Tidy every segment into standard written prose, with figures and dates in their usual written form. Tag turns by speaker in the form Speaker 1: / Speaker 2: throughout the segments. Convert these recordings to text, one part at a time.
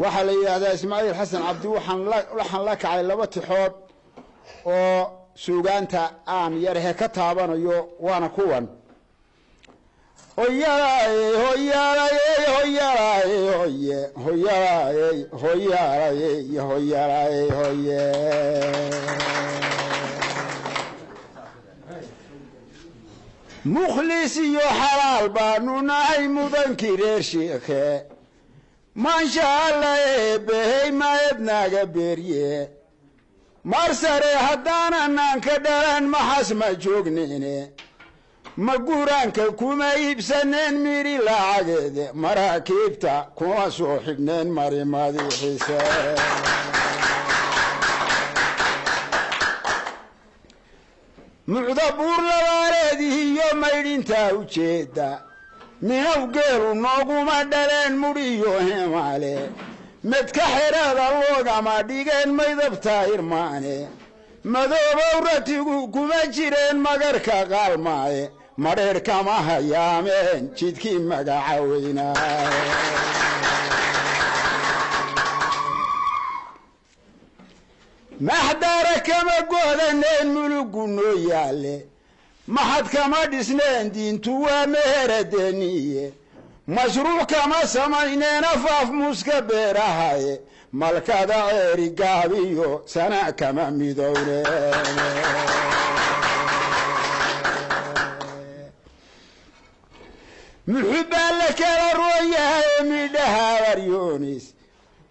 Speaker 1: waxaa la yidhaahdaa ismaaciil xasan cabdi waxaan la kacay laba tixood oo suugaanta aan yarhe ka taabanayo waana kuwan mukhlis iyo xalaal baanu nahay mudankii reer shiikhe maansha alla eebbehey maednaaga beerye mar sare haddaananaan ka dhalan maxas ma joogneyne ma guraanka kuma iibsaneen midhi lacageede maraakiibta kuma soo xidhneen mari madiixiise mucda buur labaareedihiyo maydhintaa ujeedda minow geelu nooguma dhaleen mudhiyo hemaale medka xerada loogama dhigeen maydabtaa irmaane madoobow ratigu kuma jireen magarka qaalmaaye madheer kama hayaameen jidkii magaca weynaaye maxdaara kama goodaneen mulugu noo yaalle maxad kama dhisneen diintu waa meheradeniye mashruuc kama samayneen afaaf muska beerahaye malkada ceeri gaabiyo sana kama midowreen muxubbaa la kala rooyahaye midhaha abaryoonis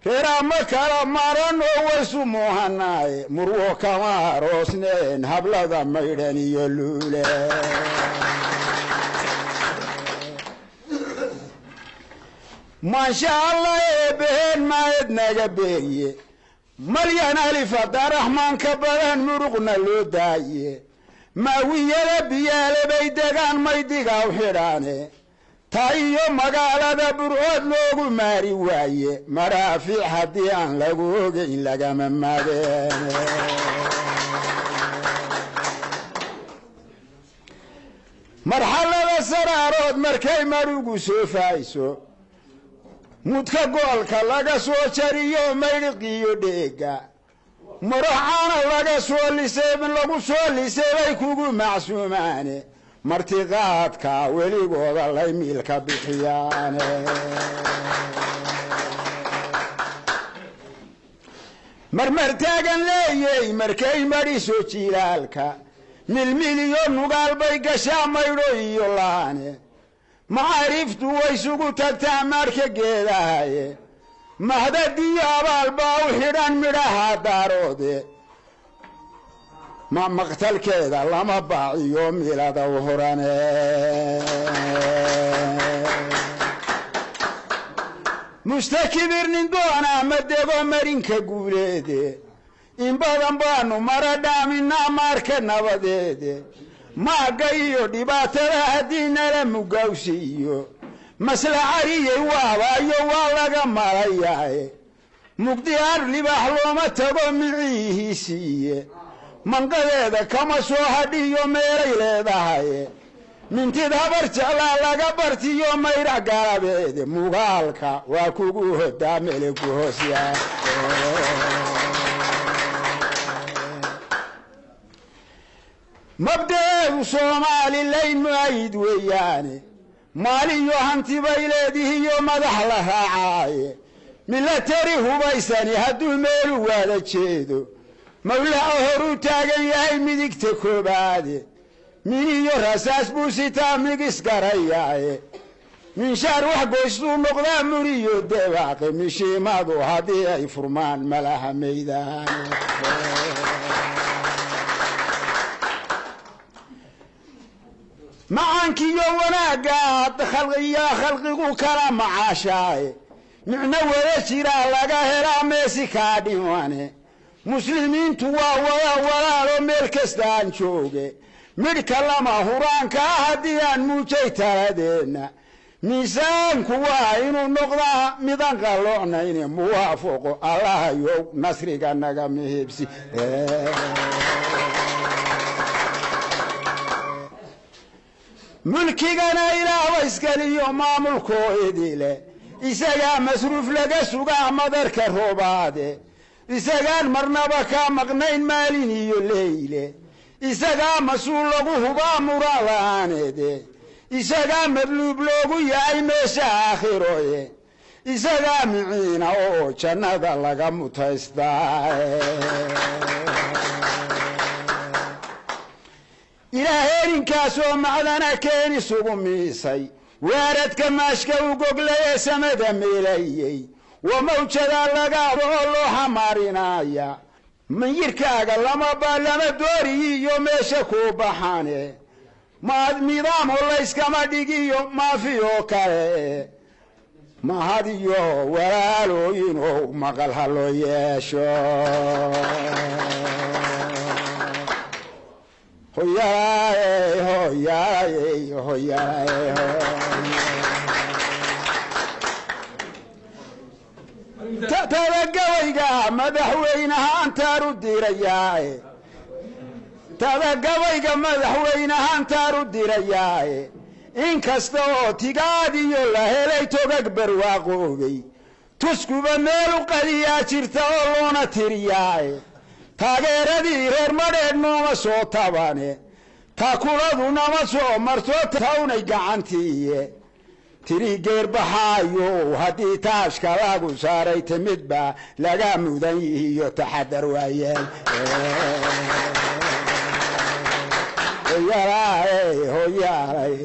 Speaker 1: reeraama kala maran oo waysu muuhanaaye murwo kama aroosneen hablada maydhan iyo luule maansha alla eebbeheen maednaga beerye malyan alif haddaraxmaan ka badan muruqna loo daaye maawiyada biyaale bay degaan maydigaw xidhaane ta iyo magaalada burcood loogu maari waaye maraafiic haddii aan lagu ogeyn lagama maageen marxalada saraarood markay marugu soo faayso mudka goolka laga soo jariyo maydhiqiyo dheega muraxaana laga soo lisay lagu soo lisay bay kugu macsuumaane martiqaadka weligooda lay miilka bixiyaane marmar taagan leeyey markay madhiso jilaalka milmiliyo nugaal bay gashaa maydho iyo laane macaariiftu way isugu tagtaa marka geedahaye mahdadiyo abaal baa u xidhan midhaha daaroode maqtalkeeda lama baaciyo milada u horane mustakibir nin doonaa ma dego marinka guuleede in badan baanu mara dhaaminaa maarka nabadeede maaga iyo dhibaatada haddii nala mugawsiiyo maslacariyey waabaayo waa laga malayaye mugdi ar libax looma tago miciihiisiiye manqadeeda kama soo hadhiyo meelay leedahaye mintid habar jeclaa laga bartiyo mayrac garabeede mugaalka waa kugu hodaa meleku hoosyaa mabdaeedu soomaalilayn muayid weeyaane maaliyo hanti bay leedihiyo madax la raacaaye milatari hubaysani hadduu meelu waada jeedo mawlaca horuu taagan yahay midigta koobaade miniyo rasaas buu sitaa migis garayaaye minshaar wax goystuu noqdaa muriyo debaaqe mishiimadu haddii ay furmaan malaha maydaane macaankiyo wanaaggaad khalqiyaa khalqigu kala macaashaaye micno wada jiraa laga helaa meesi kaa dhiwane muslimiintu waa wada walaalo meel kastaan jooge midhka lama huraanka ah haddii aan muujay taladeenna miisaanku waa inuu noqdaa midan qalloocnayne muwaafaqo allahayow nasriga naga mihibsi mulkigana ilaah iskaliyo maamulkooidile isagaa masruuf laga sugaa madarka roobaade isagaan marnaba kaa maqnayn maalin iyo leyle isagaa mas-uul lagu hubaa muraan la'aaneede isagaa madluub loogu yahay meesha aakhiroye isagaa miciina oo jannada laga mutaystaa ilaaherinkaasoo macdana keeni sugu miisay waaradka maashka u goglaye samada meelayey wa mawjadaa lagaado oo loo xamaarinaya manyirkaaga lama dooriyi iyo meesha kuu baxane midaamo layskama dhigiyo maafiyoo kale mahad iyo walaalooyinoo maqal ha loo yeesho tadagawayga madaxweynahaantaan u dirayaae tadagabayga madaxweynahaantaan u dirayaae inkasta oo tigaadiyo la helay togag barwaaqoobay tuskuba meel u qadiyaa jirta oo loona tiriyaae taageeradii reer madheedh nooma soo tabane takuladu nama soo marto tawnay gacantiiye tiri geerbaxaayo haddii taashka lagu saaray timid baa laga mudan yihiyo taxadar waayeel hoyaalay